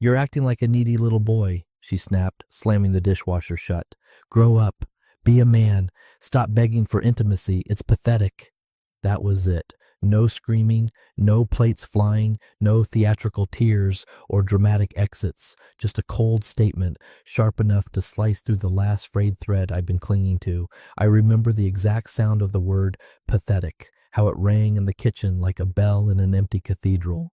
You're acting like a needy little boy, she snapped, slamming the dishwasher shut. Grow up. Be a man. Stop begging for intimacy. It's pathetic. That was it. No screaming, no plates flying, no theatrical tears or dramatic exits. Just a cold statement, sharp enough to slice through the last frayed thread I'd been clinging to. I remember the exact sound of the word pathetic, how it rang in the kitchen like a bell in an empty cathedral.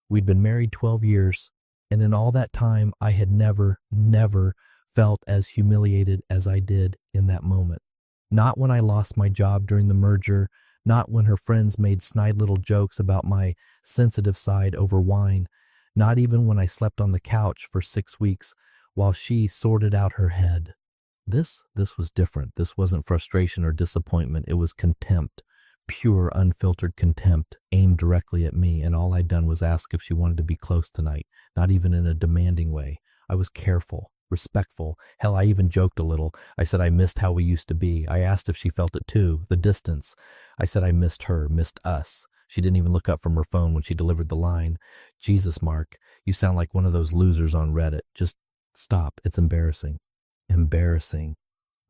We'd been married 12 years, and in all that time I had never felt as humiliated as I did in that moment. Not when I lost my job during the merger, not when her friends made snide little jokes about my sensitive side over wine, not even when I slept on the couch for 6 weeks while she sorted out her head. This was different. This wasn't frustration or disappointment. It was contempt, pure, unfiltered contempt aimed directly at me, and all I'd done was ask if she wanted to be close tonight, not even in a demanding way. I was careful, respectful. Hell, I even joked a little. I said I missed how we used to be. I asked if she felt it too, the distance. I said I missed her, missed us. She didn't even look up from her phone when she delivered the line. Jesus, Mark, you sound like one of those losers on Reddit. Just stop. It's embarrassing. Embarrassing.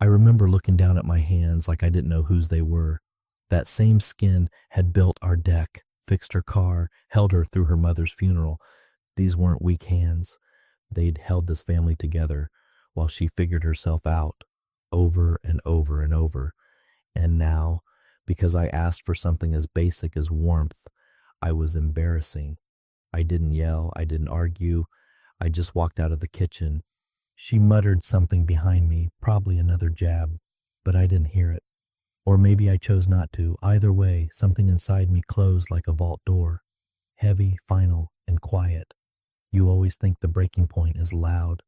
I remember looking down at my hands like I didn't know whose they were. That same skin had built our deck, fixed her car, held her through her mother's funeral. These weren't weak hands. They'd held this family together while she figured herself out over and over and over. And now, because I asked for something as basic as warmth, I was embarrassing. I didn't yell. I didn't argue. I just walked out of the kitchen. She muttered something behind me, probably another jab, but I didn't hear it. Or maybe I chose not to. Either way, something inside me closed like a vault door, heavy, final, and quiet. You always think the breaking point is loud,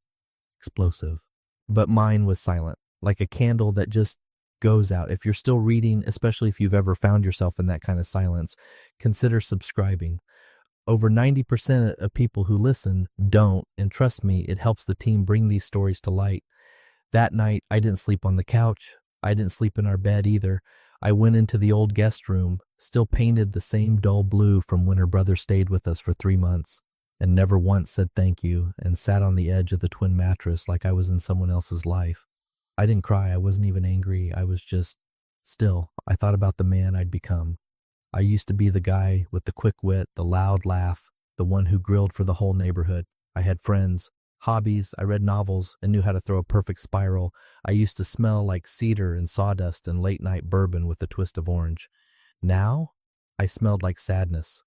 explosive. But mine was silent, like a candle that just goes out. If you're still reading, especially if you've ever found yourself in that kind of silence, consider subscribing. Over 90% of people who listen don't, and trust me, it helps the team bring these stories to light. That night, I didn't sleep on the couch. I didn't sleep in our bed either. I went into the old guest room, still painted the same dull blue from when her brother stayed with us for 3 months, and never once said thank you, and sat on the edge of the twin mattress like I was in someone else's life. I didn't cry. I wasn't even angry. I was just still. I thought about the man I'd become. I used to be the guy with the quick wit, the loud laugh, the one who grilled for the whole neighborhood. I had friends, hobbies, I read novels and knew how to throw a perfect spiral. I used to smell like cedar and sawdust and late-night bourbon with a twist of orange. Now, I smelled like sadness,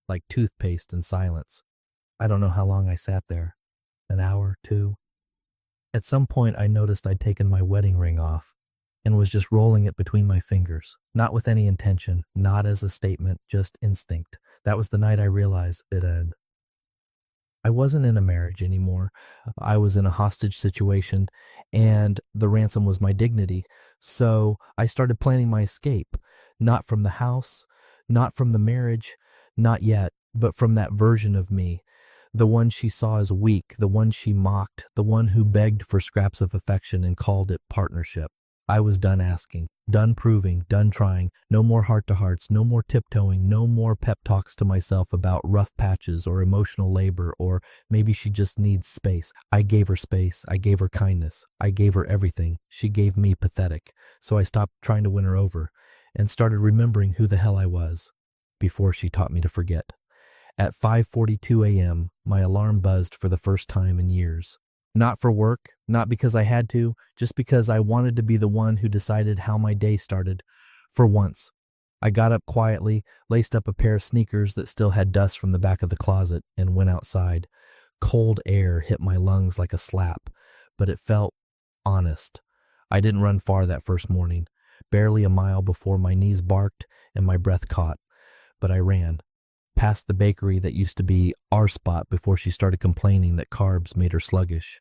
like toothpaste and silence. I don't know how long I sat there. An hour, 2. At some point, I noticed I'd taken my wedding ring off and was just rolling it between my fingers, not with any intention, not as a statement, just instinct. That was the night I realized it had. I wasn't in a marriage anymore. I was in a hostage situation, and the ransom was my dignity. So I started planning my escape, not from the house, not from the marriage, not yet, but from that version of me. The one she saw as weak, the one she mocked, the one who begged for scraps of affection and called it partnership. I was done asking, done proving, done trying. No more heart-to-hearts, no more tiptoeing, no more pep talks to myself about rough patches or emotional labor, or maybe she just needs space. I gave her space. I gave her kindness. I gave her everything. She gave me pathetic. So I stopped trying to win her over and started remembering who the hell I was before she taught me to forget. At 5:42 a.m., my alarm buzzed for the first time in years. Not for work, not because I had to, just because I wanted to be the one who decided how my day started. For once, I got up quietly, laced up a pair of sneakers that still had dust from the back of the closet, and went outside. Cold air hit my lungs like a slap, but it felt honest. I didn't run far that first morning, barely a mile before my knees barked and my breath caught. But I ran. Past the bakery that used to be our spot before she started complaining that carbs made her sluggish.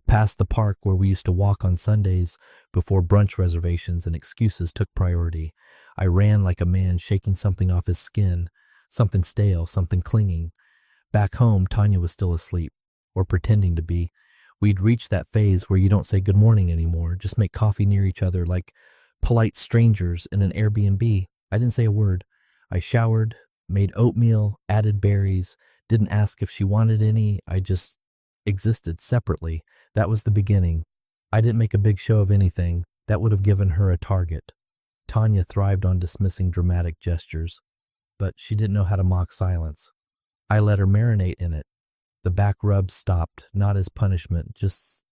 Past the park where we used to walk on Sundays before brunch reservations and excuses took priority. I ran like a man shaking something off his skin, something stale, something clinging. Back home, Tanya was still asleep, or pretending to be. We'd reached that phase where you don't say good morning anymore, just make coffee near each other like polite strangers in an Airbnb. I didn't say a word. I showered, made oatmeal, added berries, didn't ask if she wanted any. I just existed separately. That was the beginning. I didn't make a big show of anything. That would have given her a target. Tanya thrived on dismissing dramatic gestures, but she didn't know how to mock silence. I let her marinate in it. The back rubs stopped, not as punishment, just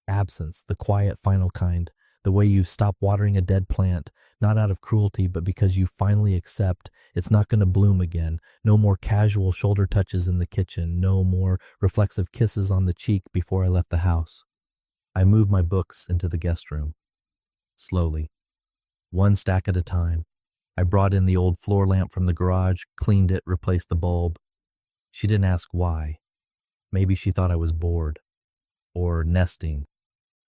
absence, the quiet, final kind. The way you stop watering a dead plant, not out of cruelty, but because you finally accept it's not going to bloom again. No more casual shoulder touches in the kitchen. No more reflexive kisses on the cheek before I left the house. I moved my books into the guest room. Slowly. One stack at a time. I brought in the old floor lamp from the garage, cleaned it, replaced the bulb. She didn't ask why. Maybe she thought I was bored, or nesting,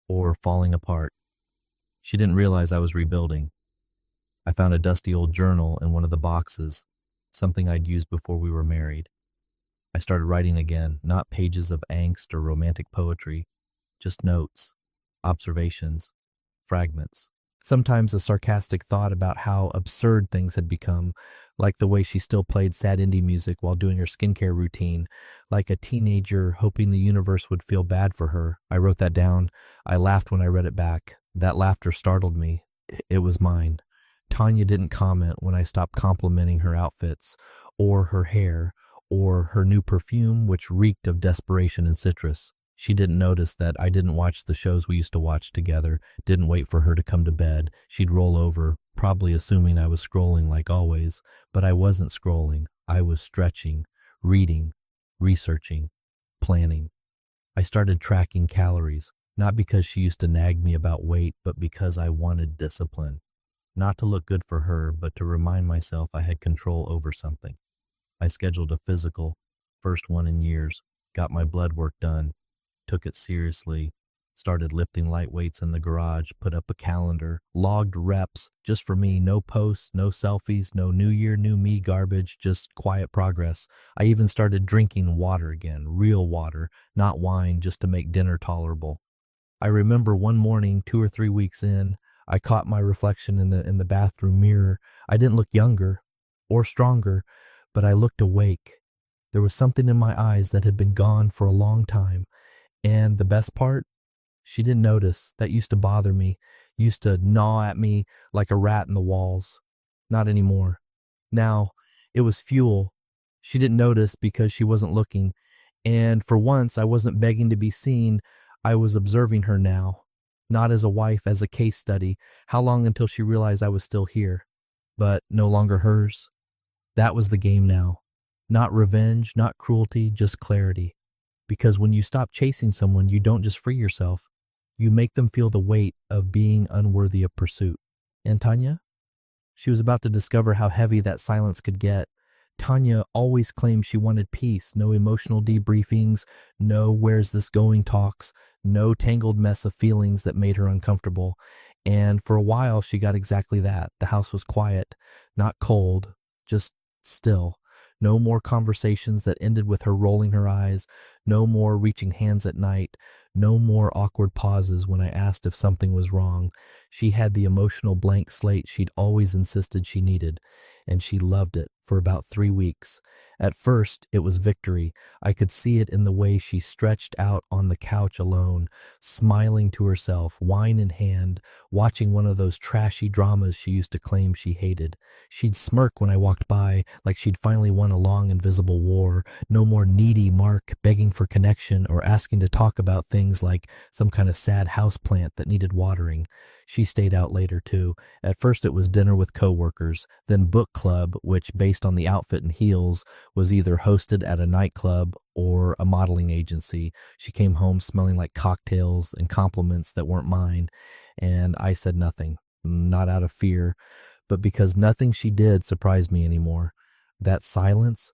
or falling apart. She didn't realize I was rebuilding. I found a dusty old journal in one of the boxes, something I'd used before we were married. I started writing again, not pages of angst or romantic poetry, just notes, observations, fragments. Sometimes a sarcastic thought about how absurd things had become, like the way she still played sad indie music while doing her skincare routine, like a teenager hoping the universe would feel bad for her. I wrote that down. I laughed when I read it back. That laughter startled me. It was mine. Tanya didn't comment when I stopped complimenting her outfits, or her hair, or her new perfume, which reeked of desperation and citrus. She didn't notice that I didn't watch the shows we used to watch together, didn't wait for her to come to bed. She'd roll over, probably assuming I was scrolling like always, but I wasn't scrolling. I was stretching, reading, researching, planning. I started tracking calories, not because she used to nag me about weight, but because I wanted discipline. Not to look good for her, but to remind myself I had control over something. I scheduled a physical, first one in years, got my blood work done, took it seriously, started lifting light weights in the garage, put up a calendar, logged reps, just for me, no posts, no selfies, no new year, new me garbage, just quiet progress. I even started drinking water again, real water, not wine, just to make dinner tolerable. I remember one morning, 2 or 3 weeks in, I caught my reflection in the bathroom mirror. I didn't look younger or stronger, but I looked awake. There was something in my eyes that had been gone for a long time. And the best part, she didn't notice. That used to bother me, used to gnaw at me like a rat in the walls. Not anymore. Now, it was fuel. She didn't notice because she wasn't looking. And for once, I wasn't begging to be seen. I was observing her now. Not as a wife, as a case study. How long until she realized I was still here, but no longer hers? That was the game now. Not revenge, not cruelty, just clarity. Because when you stop chasing someone, you don't just free yourself. You make them feel the weight of being unworthy of pursuit. And Tanya? She was about to discover how heavy that silence could get. Tanya always claimed she wanted peace, no emotional debriefings, no where's this going talks, no tangled mess of feelings that made her uncomfortable. And for a while, she got exactly that. The house was quiet, not cold, just still. No more conversations that ended with her rolling her eyes, no more reaching hands at night, no more awkward pauses when I asked if something was wrong. She had the emotional blank slate she'd always insisted she needed, and she loved it for about 3 weeks. At first, it was victory. I could see it in the way she stretched out on the couch alone, smiling to herself, wine in hand, watching one of those trashy dramas she used to claim she hated. She'd smirk when I walked by, like she'd finally won a long invisible war. No more needy Mark begging for connection or asking to talk about things like some kind of sad houseplant that needed watering. She stayed out later too. At first it was dinner with coworkers, then book club, which based on the outfit and heels was either hosted at a nightclub or a modeling agency. She came home smelling like cocktails and compliments that weren't mine, and I said nothing, not out of fear, but because nothing she did surprised me anymore. That silence,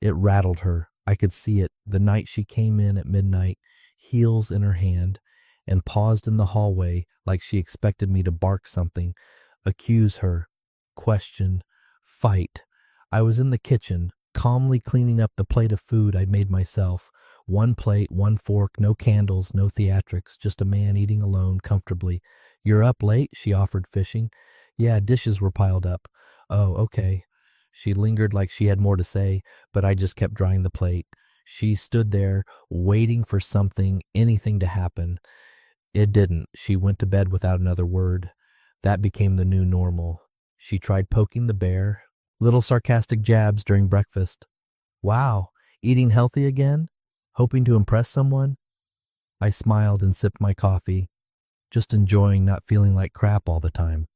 it rattled her. I could see it the night she came in at midnight, heels in her hand, and paused in the hallway like she expected me to bark something, accuse her, question, fight. I was in the kitchen, calmly cleaning up the plate of food I'd made myself. One plate, one fork, no candles, no theatrics, just a man eating alone comfortably. "You're up late?" she offered, fishing. "Yeah, dishes were piled up." "Oh, okay." She lingered like she had more to say, but I just kept drying the plate. She stood there waiting for something, anything to happen. It didn't. She went to bed without another word. That became the new normal. She tried poking the bear, little sarcastic jabs during breakfast. Wow, eating healthy again? Hoping to impress someone? I smiled and sipped my coffee, just enjoying not feeling like crap all the time.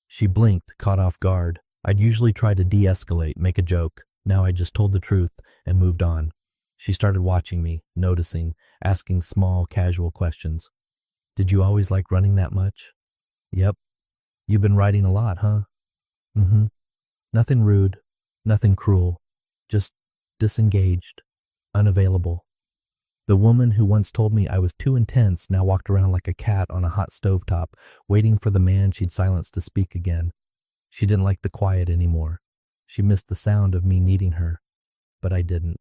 She blinked, caught off guard. I'd usually try to de-escalate, make a joke. Now I just told the truth and moved on. She started watching me, noticing, asking small, casual questions. Did you always like running that much? Yep. You've been writing a lot, huh? Mm-hmm. Nothing rude, nothing cruel, just disengaged, unavailable. The woman who once told me I was too intense now walked around like a cat on a hot stovetop, waiting for the man she'd silenced to speak again. She didn't like the quiet anymore. She missed the sound of me needing her. But I didn't.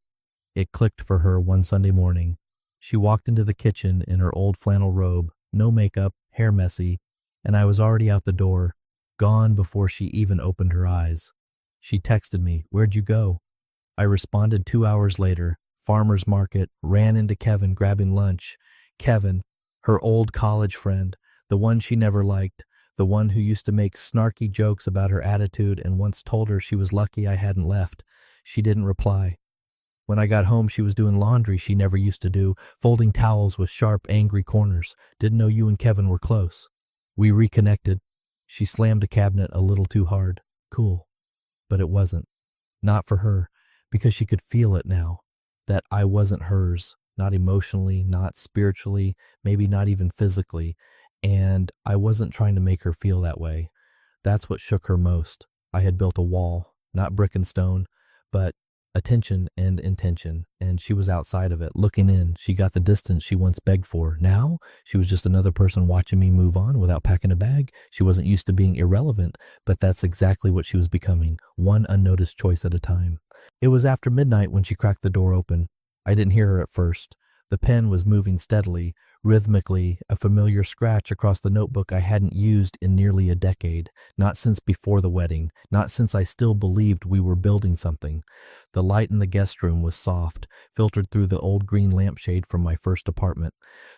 It clicked for her one Sunday morning. She walked into the kitchen in her old flannel robe, no makeup, hair messy, and I was already out the door, gone before she even opened her eyes. She texted me, "Where'd you go?" I responded 2 hours later, farmer's market, ran into Kevin grabbing lunch. Kevin, her old college friend, the one she never liked, the one who used to make snarky jokes about her attitude and once told her she was lucky I hadn't left. She didn't reply. When I got home, she was doing laundry she never used to do, folding towels with sharp, angry corners. Didn't know you and Kevin were close. We reconnected. She slammed a cabinet a little too hard. Cool. But it wasn't. Not for her, because she could feel it now. That I wasn't hers, not emotionally, not spiritually, maybe not even physically, and I wasn't trying to make her feel that way. That's what shook her most. I had built a wall, not brick and stone, but attention and intention, and she was outside of it, looking in. She got the distance she once begged for. Now, she was just another person watching me move on without packing a bag. She wasn't used to being irrelevant, but that's exactly what she was becoming, one unnoticed choice at a time. It was after midnight when she cracked the door open. I didn't hear her at first. The pen was moving steadily, rhythmically, a familiar scratch across the notebook I hadn't used in nearly a decade, not since before the wedding, not since I still believed we were building something. The light in the guest room was soft, filtered through the old green lampshade from my first apartment.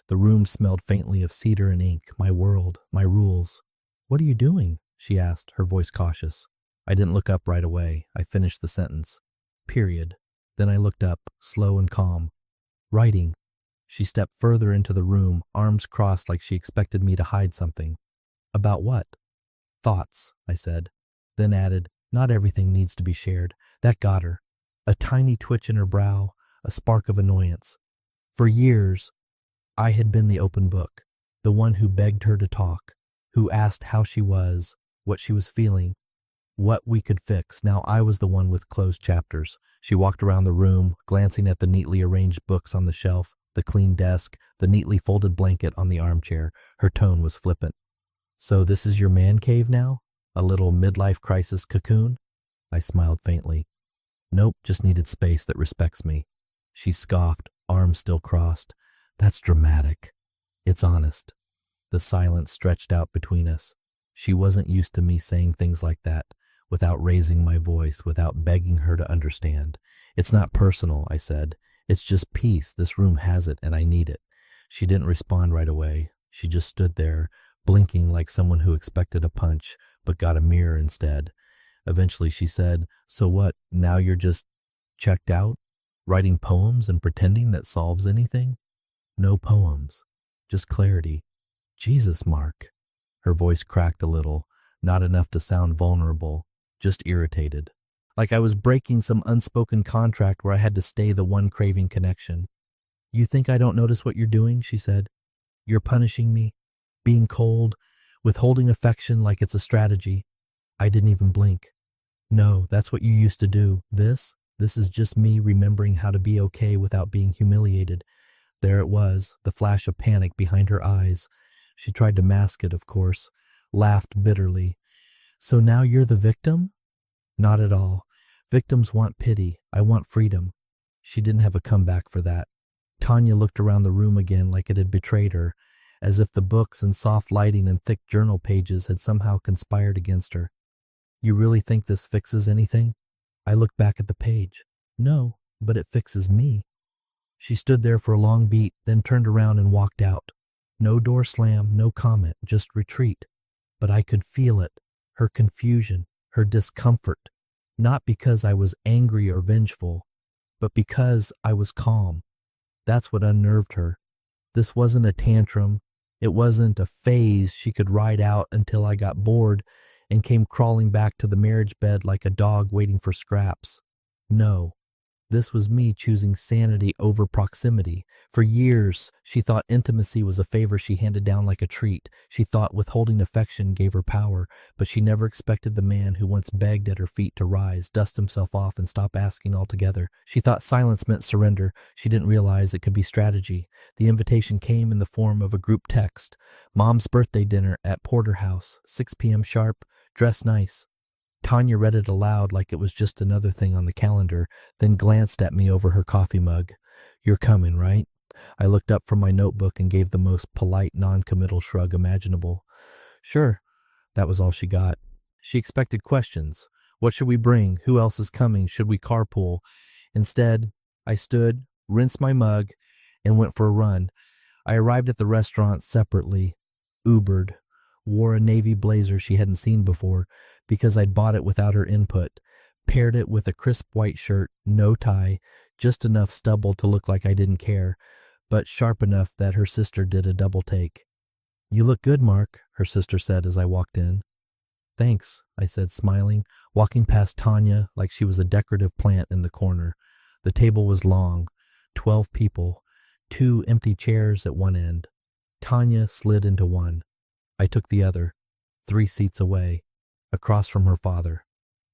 The room smelled faintly of cedar and ink, my world, my rules. "What are you doing?" she asked, her voice cautious. I didn't look up right away. I finished the sentence. Period. Then I looked up, slow and calm. "Writing." She stepped further into the room, arms crossed like she expected me to hide something. "About what?" "Thoughts," I said, then added, "Not everything needs to be shared." That got her. A tiny twitch in her brow, a spark of annoyance. For years, I had been the open book, the one who begged her to talk, who asked how she was, what she was feeling, what we could fix. Now I was the one with closed chapters. She walked around the room, glancing at the neatly arranged books on the shelf, the clean desk, the neatly folded blanket on the armchair. Her tone was flippant. "So this is your man cave now? A little midlife crisis cocoon?" I smiled faintly. "Nope, just needed space that respects me." She scoffed, arms still crossed. "That's dramatic." "It's honest." The silence stretched out between us. She wasn't used to me saying things like that, without raising my voice, without begging her to understand. "It's not personal," I said. "It's just peace. This room has it, and I need it." She didn't respond right away. She just stood there, blinking like someone who expected a punch, but got a mirror instead. Eventually she said, "So what, now you're just checked out? Writing poems and pretending that solves anything?" "No poems, just clarity." "Jesus, Mark." Her voice cracked a little, not enough to sound vulnerable, just irritated. Like I was breaking some unspoken contract where I had to stay the one craving connection. "You think I don't notice what you're doing?" she said. "You're punishing me, being cold, withholding affection like it's a strategy." I didn't even blink. "No, that's what you used to do. This is just me remembering how to be okay without being humiliated." There it was, the flash of panic behind her eyes. She tried to mask it, of course, laughed bitterly. "So now you're the victim?" "Not at all. Victims want pity. I want freedom." She didn't have a comeback for that. Tanya looked around the room again like it had betrayed her, as if the books and soft lighting and thick journal pages had somehow conspired against her. "You really think this fixes anything?" I looked back at the page. "No, but it fixes me." She stood there for a long beat, then turned around and walked out. No door slam, no comment, just retreat. But I could feel it, her confusion, her discomfort, not because I was angry or vengeful, but because I was calm. That's what unnerved her. This wasn't a tantrum. It wasn't a phase she could ride out until I got bored and came crawling back to the marriage bed like a dog waiting for scraps. No. This was me choosing sanity over proximity. For years, she thought intimacy was a favor she handed down like a treat. She thought withholding affection gave her power, but she never expected the man who once begged at her feet to rise, dust himself off, and stop asking altogether. She thought silence meant surrender. She didn't realize it could be strategy. The invitation came in the form of a group text. Mom's birthday dinner at Porterhouse, 6 p.m. sharp, dress nice. Tanya read it aloud like it was just another thing on the calendar, then glanced at me over her coffee mug. You're coming, right? I looked up from my notebook and gave the most polite, non-committal shrug imaginable. Sure. That was all she got. She expected questions. What should we bring? Who else is coming? Should we carpool? Instead, I stood, rinsed my mug, and went for a run. I arrived at the restaurant separately, Ubered, wore a navy blazer she hadn't seen before because I'd bought it without her input, paired it with a crisp white shirt, no tie, just enough stubble to look like I didn't care, but sharp enough that her sister did a double take. You look good, Mark, her sister said as I walked in. Thanks, I said, smiling, walking past Tanya like she was a decorative plant in the corner. The table was long, 12 people, 2 empty chairs at one end. Tanya slid into one. I took the other, 3 seats away, across from her father,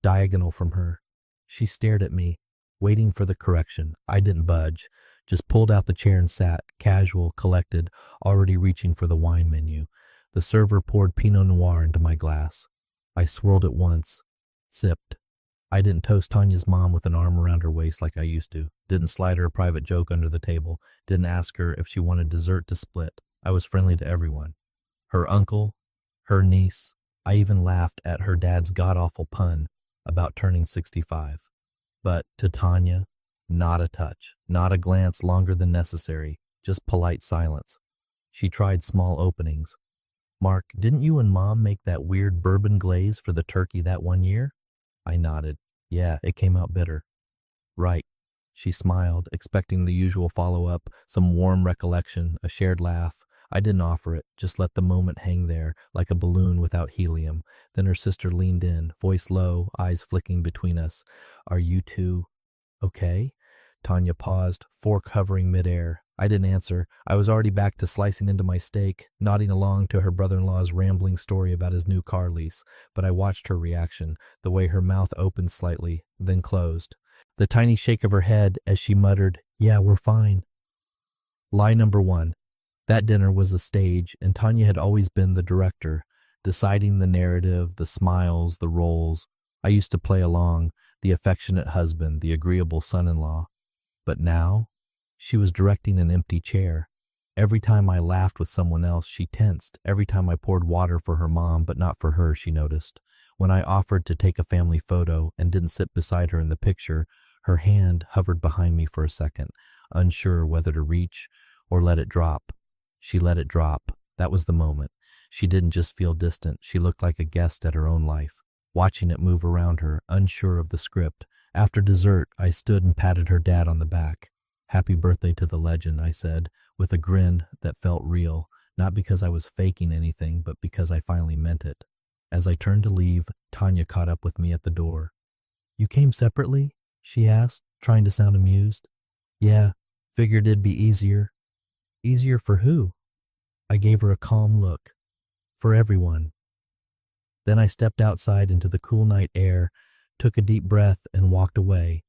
diagonal from her. She stared at me, waiting for the correction. I didn't budge, just pulled out the chair and sat, casual, collected, already reaching for the wine menu. The server poured Pinot Noir into my glass. I swirled it once, sipped. I didn't toast Tanya's mom with an arm around her waist like I used to, didn't slide her a private joke under the table, didn't ask her if she wanted dessert to split. I was friendly to everyone. Her uncle, her niece. I even laughed at her dad's god-awful pun about turning 65. But to Tanya, not a touch, not a glance longer than necessary, just polite silence. She tried small openings. Mark, didn't you and Mom make that weird bourbon glaze for the turkey that one year? I nodded. Yeah, it came out bitter. Right. She smiled, expecting the usual follow-up, some warm recollection, a shared laugh. I didn't offer it, just let the moment hang there, like a balloon without helium. Then her sister leaned in, voice low, eyes flicking between us. Are you two okay? Tanya paused, fork hovering midair. I didn't answer. I was already back to slicing into my steak, nodding along to her brother-in-law's rambling story about his new car lease. But I watched her reaction, the way her mouth opened slightly, then closed. The tiny shake of her head as she muttered, "Yeah, we're fine." Lie number 1. That dinner was a stage, and Tanya had always been the director, deciding the narrative, the smiles, the roles. I used to play along, the affectionate husband, the agreeable son-in-law. But now, she was directing an empty chair. Every time I laughed with someone else, she tensed. Every time I poured water for her mom, but not for her, she noticed. When I offered to take a family photo and didn't sit beside her in the picture, her hand hovered behind me for a second, unsure whether to reach or let it drop. She let it drop. That was the moment. She didn't just feel distant. She looked like a guest at her own life, watching it move around her, unsure of the script. After dessert, I stood and patted her dad on the back. Happy birthday to the legend, I said, with a grin that felt real, not because I was faking anything, but because I finally meant it. As I turned to leave, Tanya caught up with me at the door. You came separately? She asked, trying to sound amused. Yeah, figured it'd be easier. Easier for who? I gave her a calm look. For everyone. Then I stepped outside into the cool night air, took a deep breath, and walked away.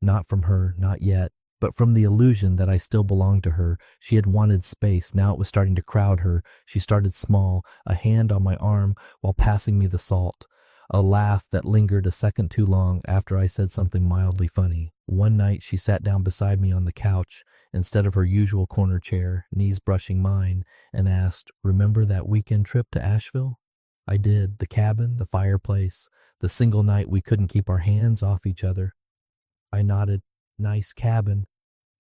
Not from her, not yet, but from the illusion that I still belonged to her. She had wanted space. Now it was starting to crowd her. She started small, a hand on my arm while passing me the salt. A laugh that lingered a second too long after I said something mildly funny. One night she sat down beside me on the couch instead of her usual corner chair, knees brushing mine, and asked, "Remember that weekend trip to Asheville?" I did. The cabin, the fireplace, the single night we couldn't keep our hands off each other. I nodded. Nice cabin.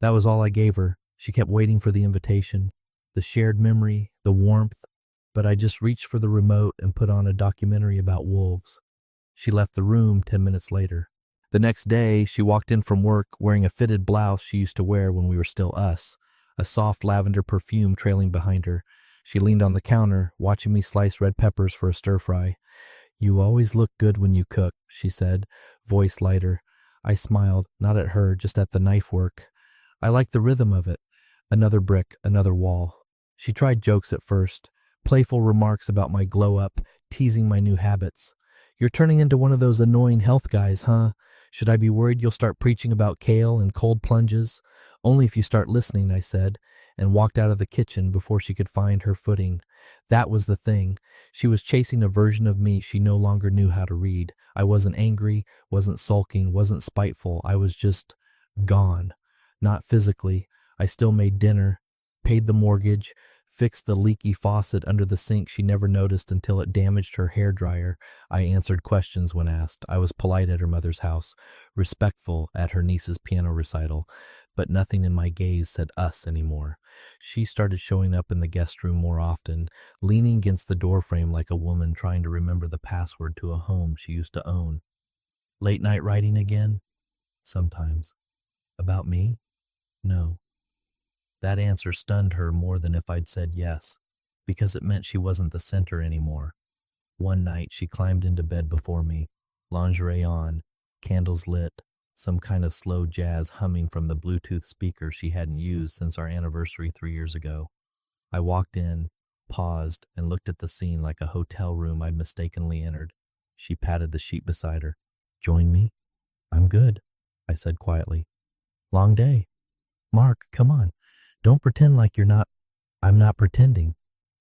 That was all I gave her. She kept waiting for the invitation, the shared memory, the warmth, but I just reached for the remote and put on a documentary about wolves. She left the room 10 minutes later. The next day, she walked in from work wearing a fitted blouse she used to wear when we were still us, a soft lavender perfume trailing behind her. She leaned on the counter, watching me slice red peppers for a stir-fry. "You always look good when you cook," she said, voice lighter. I smiled, not at her, just at the knife work. I liked the rhythm of it. Another brick, another wall. She tried jokes at first, playful remarks about my glow-up, teasing my new habits. "You're turning into one of those annoying health guys, huh? Should I be worried you'll start preaching about kale and cold plunges?" "Only if you start listening," I said, and walked out of the kitchen before she could find her footing. That was the thing. She was chasing a version of me she no longer knew how to read. I wasn't angry, wasn't sulking, wasn't spiteful. I was just gone. Not physically. I still made dinner, paid the mortgage, fixed the leaky faucet under the sink she never noticed until it damaged her hairdryer. I answered questions when asked. I was polite at her mother's house, respectful at her niece's piano recital, but nothing in my gaze said us anymore. She started showing up in the guest room more often, leaning against the doorframe like a woman trying to remember the password to a home she used to own. "Late night writing again?" "Sometimes." "About me?" "No." That answer stunned her more than if I'd said yes, because it meant she wasn't the center anymore. One night she climbed into bed before me, lingerie on, candles lit, some kind of slow jazz humming from the Bluetooth speaker she hadn't used since our anniversary 3 years ago. I walked in, paused, and looked at the scene like a hotel room I'd mistakenly entered. She patted the sheet beside her. "Join me?" "I'm good," I said quietly. "Long day." "Mark, come on. Don't pretend like you're not." "I'm not pretending."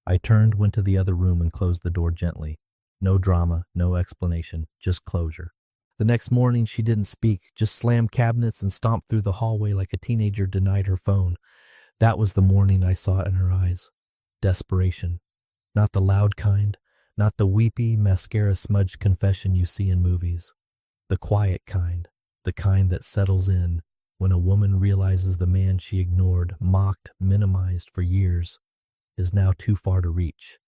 I turned, went to the other room, and closed the door gently. No drama, no explanation, just closure. The next morning, she didn't speak, just slammed cabinets and stomped through the hallway like a teenager denied her phone. That was the morning I saw it in her eyes. Desperation. Not the loud kind, not the weepy, mascara-smudged confession you see in movies. The quiet kind, the kind that settles in when a woman realizes the man she ignored, mocked, minimized for years is now too far to reach.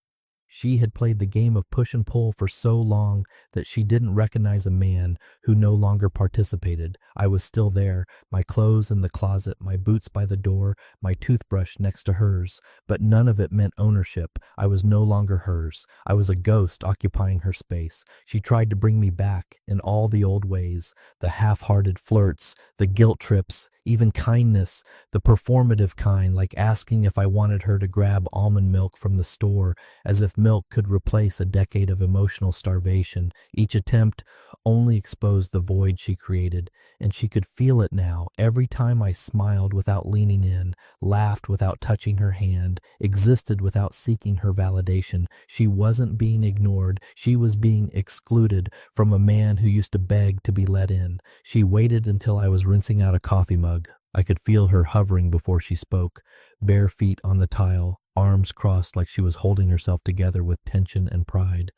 She had played the game of push and pull for so long that she didn't recognize a man who no longer participated. I was still there, my clothes in the closet, my boots by the door, my toothbrush next to hers, but none of it meant ownership. I was no longer hers. I was a ghost occupying her space. She tried to bring me back in all the old ways, the half-hearted flirts, the guilt trips, even kindness, the performative kind, like asking if I wanted her to grab almond milk from the store, as if milk could replace a decade of emotional starvation. Each attempt only exposed the void she created, and she could feel it now. Every time I smiled without leaning in, laughed without touching her hand, existed without seeking her validation, she wasn't being ignored. She was being excluded from a man who used to beg to be let in. She waited until I was rinsing out a coffee mug. I could feel her hovering before she spoke, bare feet on the tile, arms crossed like she was holding herself together with tension and pride.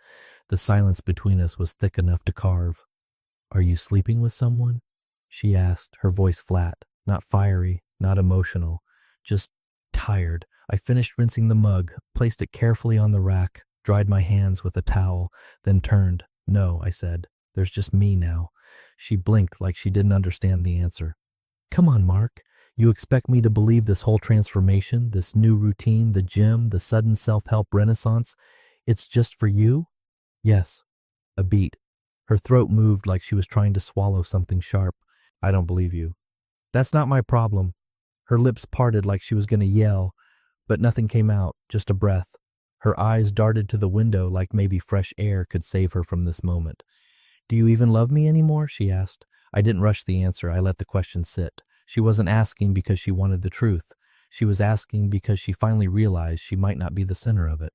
The silence between us was thick enough to carve. "Are you sleeping with someone?" she asked, her voice flat, not fiery, not emotional, just tired. I finished rinsing the mug, placed it carefully on the rack, dried my hands with a towel, then turned. "No," I said. "There's just me now." She blinked like she didn't understand the answer. "Come on, Mark. You expect me to believe this whole transformation, this new routine, the gym, the sudden self-help renaissance, it's just for you?" "Yes." A beat. Her throat moved like she was trying to swallow something sharp. "I don't believe you." "That's not my problem." Her lips parted like she was going to yell, but nothing came out, just a breath. Her eyes darted to the window like maybe fresh air could save her from this moment. "Do you even love me anymore?" she asked. I didn't rush the answer. I let the question sit. She wasn't asking because she wanted the truth. She was asking because she finally realized she might not be the center of it.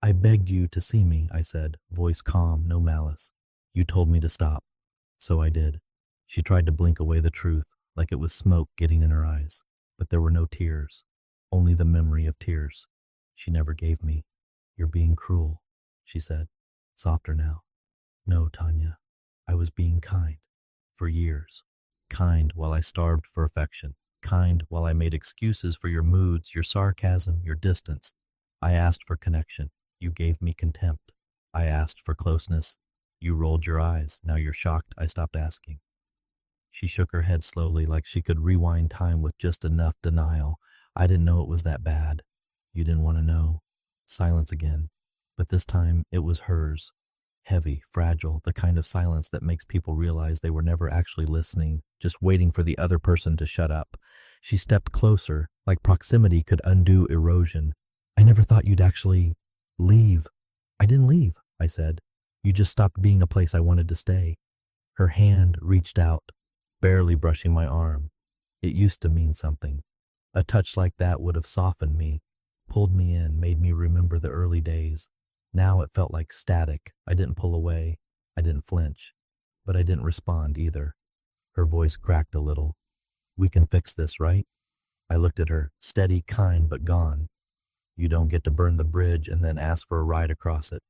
"I begged you to see me," I said, voice calm, no malice. "You told me to stop. So I did." She tried to blink away the truth, like it was smoke getting in her eyes. But there were no tears, only the memory of tears she never gave me. "You're being cruel," she said, softer now. "No, Tanya. I was being kind. For years. Kind while I starved for affection. kind while I made excuses for your moods, your sarcasm, your distance. I asked for connection. You gave me contempt. I asked for closeness. You rolled your eyes. Now you're shocked I stopped asking. She shook her head slowly, like she could rewind time with just enough denial. I didn't know it was that bad. You didn't want to know. Silence again. But this time it was hers. Heavy, fragile, the kind of silence that makes people realize they were never actually listening, just waiting for the other person to shut up. She stepped closer, like proximity could undo erosion. I never thought you'd actually leave. I didn't leave, I said. You just stopped being a place I wanted to stay. Her hand reached out, barely brushing my arm. It used to mean something. A touch like that would have softened me, pulled me in, made me remember the early days. Now it felt like static. I didn't pull away. I didn't flinch. But I didn't respond either. Her voice cracked a little. We can fix this, right? I looked at her, steady, kind, but gone. You don't get to burn the bridge and then ask for a ride across it.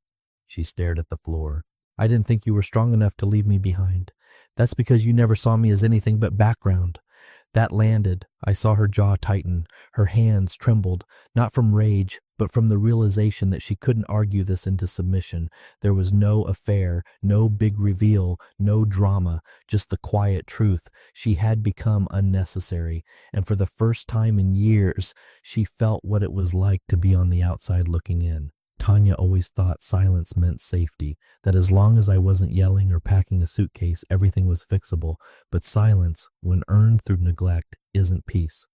She stared at the floor. I didn't think you were strong enough to leave me behind. That's because you never saw me as anything but background. That landed. I saw her jaw tighten. Her hands trembled, not from rage, but from the realization that she couldn't argue this into submission. There was no affair, no big reveal, no drama, just the quiet truth. She had become unnecessary, and for the first time in years, she felt what it was like to be on the outside looking in. Tanya always thought silence meant safety, that as long as I wasn't yelling or packing a suitcase, everything was fixable. But silence, when earned through neglect, isn't peace.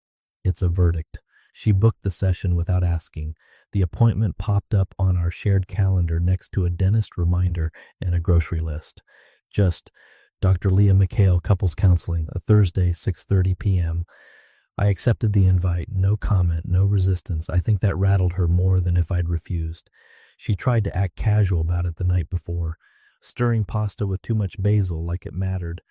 It's a verdict. She booked the session without asking. The appointment popped up on our shared calendar next to a dentist reminder and a grocery list. Just Dr. Leah McHale, Couples Counseling, a Thursday, 6:30 p.m. I accepted the invite, no comment, no resistance. I think that rattled her more than if I'd refused. She tried to act casual about it the night before, stirring pasta with too much basil like it mattered.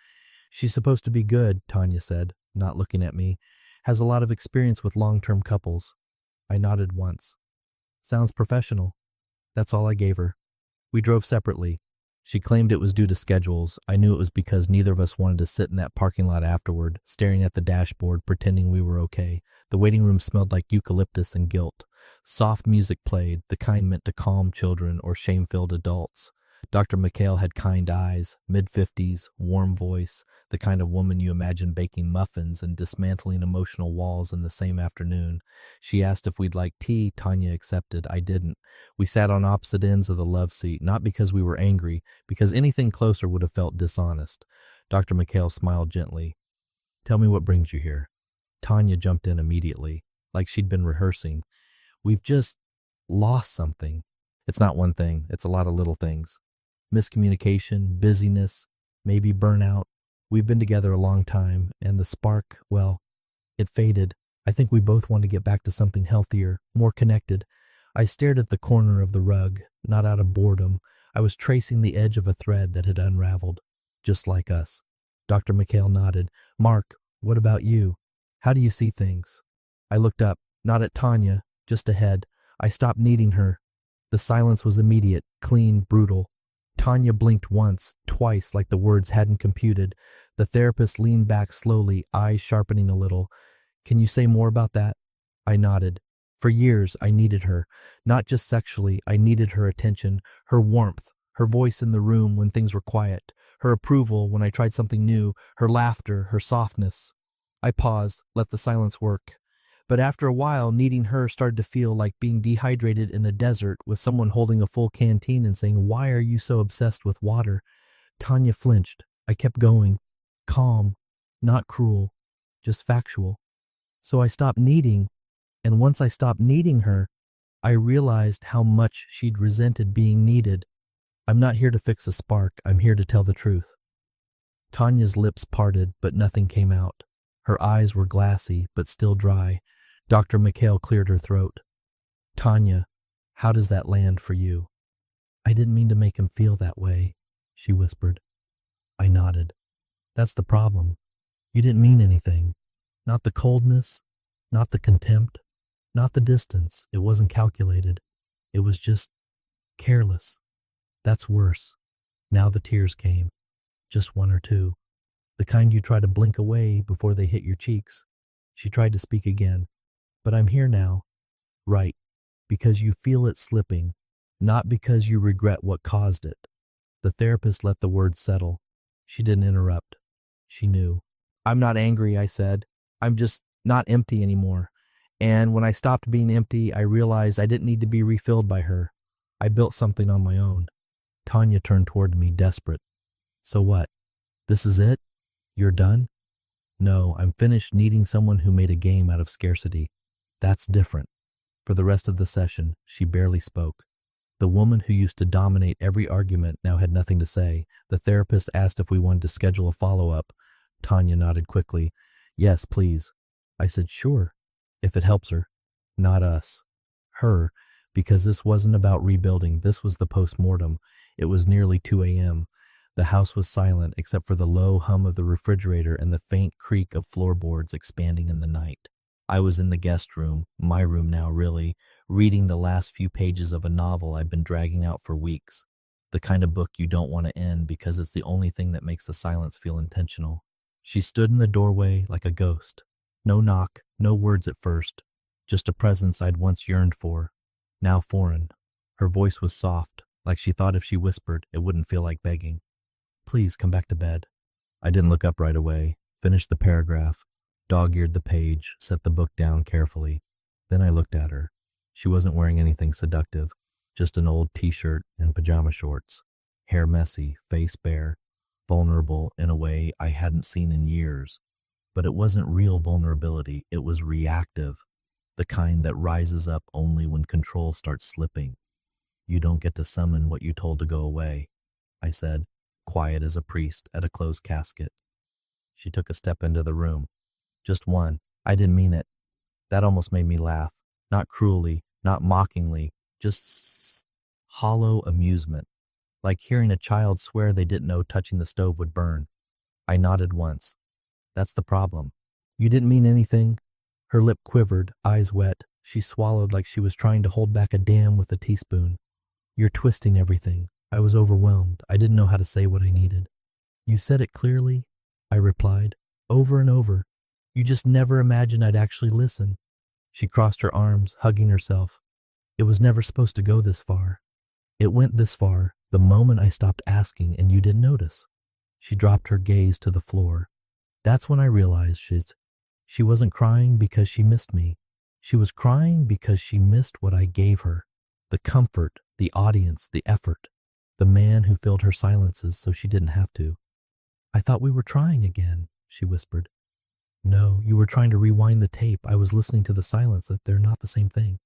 She's supposed to be good, Tanya said, not looking at me. Has a lot of experience with long-term couples. I nodded once. Sounds professional. That's all I gave her. We drove separately. She claimed it was due to schedules. I knew it was because neither of us wanted to sit in that parking lot afterward, staring at the dashboard, pretending we were okay. The waiting room smelled like eucalyptus and guilt. Soft music played, the kind meant to calm children or shame-filled adults. Dr. McHale had kind eyes, mid-50s, warm voice, the kind of woman you imagine baking muffins and dismantling emotional walls in the same afternoon. She asked if we'd like tea. Tanya accepted. I didn't. We sat on opposite ends of the love seat, not because we were angry, because anything closer would have felt dishonest. Dr. McHale smiled gently. Tell me what brings you here. Tanya jumped in immediately, like she'd been rehearsing. We've just lost something. It's not one thing. It's a lot of little things. Miscommunication, busyness, maybe burnout. We've been together a long time, and the spark, well, it faded. I think we both want to get back to something healthier, more connected. I stared at the corner of the rug, not out of boredom. I was tracing the edge of a thread that had unraveled, just like us. Dr. McHale nodded. Mark, what about you? How do you see things? I looked up, not at Tanya, just ahead. I stopped needing her. The silence was immediate, clean, brutal. Tanya blinked once, twice, like the words hadn't computed. The therapist leaned back slowly, eyes sharpening a little. Can you say more about that? I nodded. For years, I needed her. Not just sexually, I needed her attention, her warmth, her voice in the room when things were quiet, her approval when I tried something new, her laughter, her softness. I paused, let the silence work. But after a while, needing her started to feel like being dehydrated in a desert with someone holding a full canteen and saying, why are you so obsessed with water? Tanya flinched. I kept going. Calm, not cruel, just factual. So I stopped needing, and once I stopped needing her, I realized how much she'd resented being needed. I'm not here to fix a spark. I'm here to tell the truth. Tanya's lips parted, but nothing came out. Her eyes were glassy, but still dry. Dr. McHale cleared her throat. Tanya, how does that land for you? I didn't mean to make him feel that way, she whispered. I nodded. That's the problem. You didn't mean anything. Not the coldness, not the contempt, not the distance. It wasn't calculated. It was just careless. That's worse. Now the tears came. Just one or two. The kind you try to blink away before they hit your cheeks. She tried to speak again. But I'm here now. Right. Because you feel it slipping, not because you regret what caused it. The therapist let the words settle. She didn't interrupt. She knew. I'm not angry, I said. I'm just not empty anymore. And when I stopped being empty, I realized I didn't need to be refilled by her. I built something on my own. Tanya turned toward me, desperate. So what? This is it? You're done? No, I'm finished needing someone who made a game out of scarcity. That's different. For the rest of the session, she barely spoke. The woman who used to dominate every argument now had nothing to say. The therapist asked if we wanted to schedule a follow-up. Tanya nodded quickly. Yes, please. I said, sure, if it helps her. Not us. Her, because this wasn't about rebuilding. This was the post-mortem. It was nearly 2 a.m. The house was silent except for the low hum of the refrigerator and the faint creak of floorboards expanding in the night. I was in the guest room, my room now really, reading the last few pages of a novel I'd been dragging out for weeks. The kind of book you don't want to end because it's the only thing that makes the silence feel intentional. She stood in the doorway like a ghost. No knock, no words at first. Just a presence I'd once yearned for, now foreign. Her voice was soft, like she thought if she whispered, it wouldn't feel like begging. Please come back to bed. I didn't look up right away, finished the paragraph, dog-eared the page, set the book down carefully. Then I looked at her. She wasn't wearing anything seductive, just an old t-shirt and pajama shorts. Hair messy, face bare, vulnerable in a way I hadn't seen in years. But it wasn't real vulnerability, it was reactive, the kind that rises up only when control starts slipping. You don't get to summon what you told to go away, I said, quiet as a priest at a closed casket. She took a step into the room. Just one. I didn't mean it. That almost made me laugh. Not cruelly, not mockingly, just hollow amusement, like hearing a child swear they didn't know touching the stove would burn. I nodded once. That's the problem. You didn't mean anything? Her lip quivered, eyes wet. She swallowed like she was trying to hold back a dam with a teaspoon. You're twisting everything. I was overwhelmed. I didn't know how to say what I needed. You said it clearly, I replied, over and over. You just never imagined I'd actually listen. She crossed her arms, hugging herself. It was never supposed to go this far. It went this far the moment I stopped asking and you didn't notice. She dropped her gaze to the floor. That's when I realized she wasn't crying because she missed me. She was crying because she missed what I gave her. The comfort, the audience, the effort. The man who filled her silences so she didn't have to. I thought we were trying again, she whispered. No, you were trying to rewind the tape. I was listening to the silence that they're not the same thing.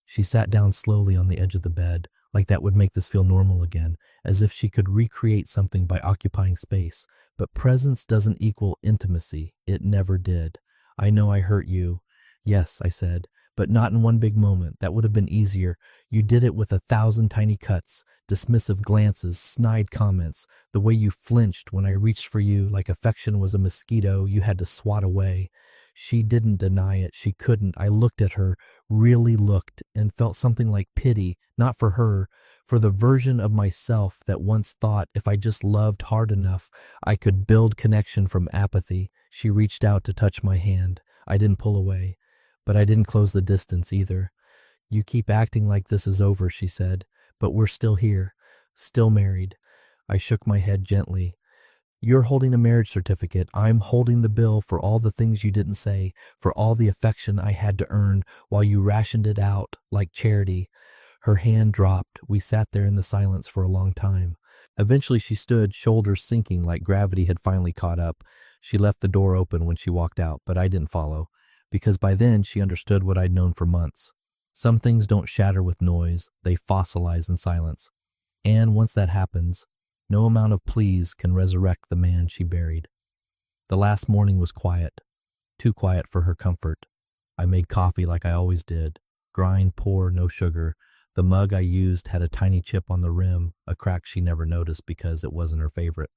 She sat down slowly on the edge of the bed, like that would make this feel normal again, as if she could recreate something by occupying space. But presence doesn't equal intimacy. It never did. I know I hurt you. Yes, I said, but not in one big moment. That would have been easier. You did it with 1,000 tiny cuts, dismissive glances, snide comments, the way you flinched when I reached for you like affection was a mosquito you had to swat away. She didn't deny it. She couldn't. I looked at her, really looked, and felt something like pity, not for her, for the version of myself that once thought if I just loved hard enough, I could build connection from apathy. She reached out to touch my hand. I didn't pull away. But I didn't close the distance either. You keep acting like this is over, she said, but we're still here, still married. I shook my head gently. You're holding a marriage certificate. I'm holding the bill for all the things you didn't say, for all the affection I had to earn while you rationed it out like charity. Her hand dropped. We sat there in the silence for a long time. Eventually she stood, shoulders sinking like gravity had finally caught up. She left the door open when she walked out, but I didn't follow. Because by then she understood what I'd known for months. Some things don't shatter with noise, they fossilize in silence. And once that happens, no amount of pleas can resurrect the man she buried. The last morning was quiet, too quiet for her comfort. I made coffee like I always did, grind, pour, no sugar. The mug I used had a tiny chip on the rim, a crack she never noticed because it wasn't her favorite.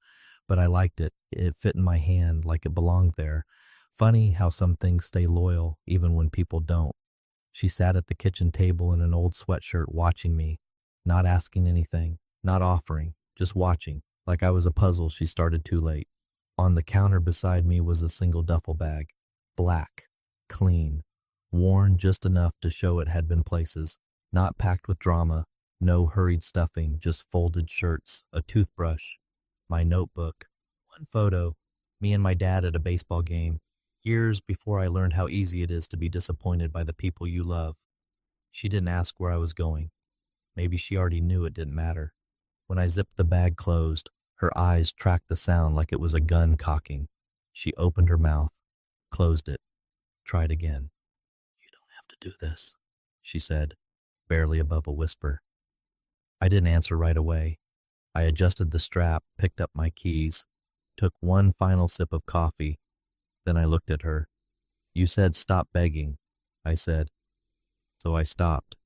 But I liked it. It fit in my hand like it belonged there. Funny how some things stay loyal even when people don't. She sat at the kitchen table in an old sweatshirt watching me, not asking anything, not offering, just watching, like I was a puzzle she started too late. On the counter beside me was a single duffel bag, black, clean, worn just enough to show it had been places, not packed with drama, no hurried stuffing, just folded shirts, a toothbrush, my notebook, one photo, me and my dad at a baseball game, years before I learned how easy it is to be disappointed by the people you love. She didn't ask where I was going. Maybe she already knew it didn't matter. When I zipped the bag closed, her eyes tracked the sound like it was a gun cocking. She opened her mouth, closed it, tried again. "You don't have to do this," she said, barely above a whisper. I didn't answer right away. I adjusted the strap, picked up my keys, took one final sip of coffee. Then I looked at her. "You said stop begging," I said. So I stopped.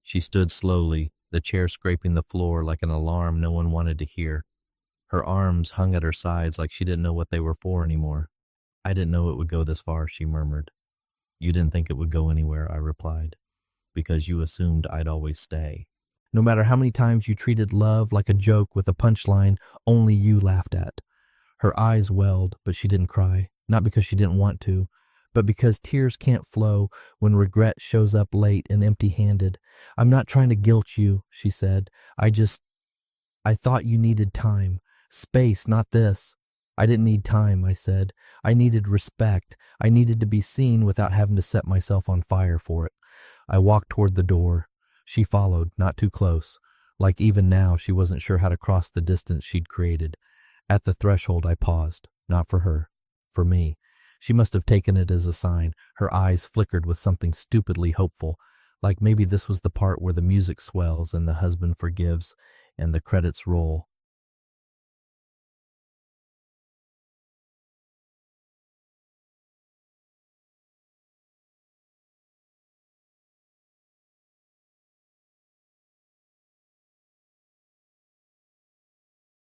She stood slowly, the chair scraping the floor like an alarm no one wanted to hear. Her arms hung at her sides like she didn't know what they were for anymore. "I didn't know it would go this far," she murmured. "You didn't think it would go anywhere," I replied, "because you assumed I'd always stay. No matter how many times you treated love like a joke with a punchline only you laughed at." Her eyes welled, but she didn't cry, not because she didn't want to, but because tears can't flow when regret shows up late and empty-handed. "I'm not trying to guilt you," she said. I thought you needed time. Space, not this." "I didn't need time," I said. "I needed respect. I needed to be seen without having to set myself on fire for it." I walked toward the door. She followed, not too close, like even now she wasn't sure how to cross the distance she'd created. At the threshold I paused, not for her, for me. She must have taken it as a sign. Her eyes flickered with something stupidly hopeful, like maybe this was the part where the music swells and the husband forgives and the credits roll.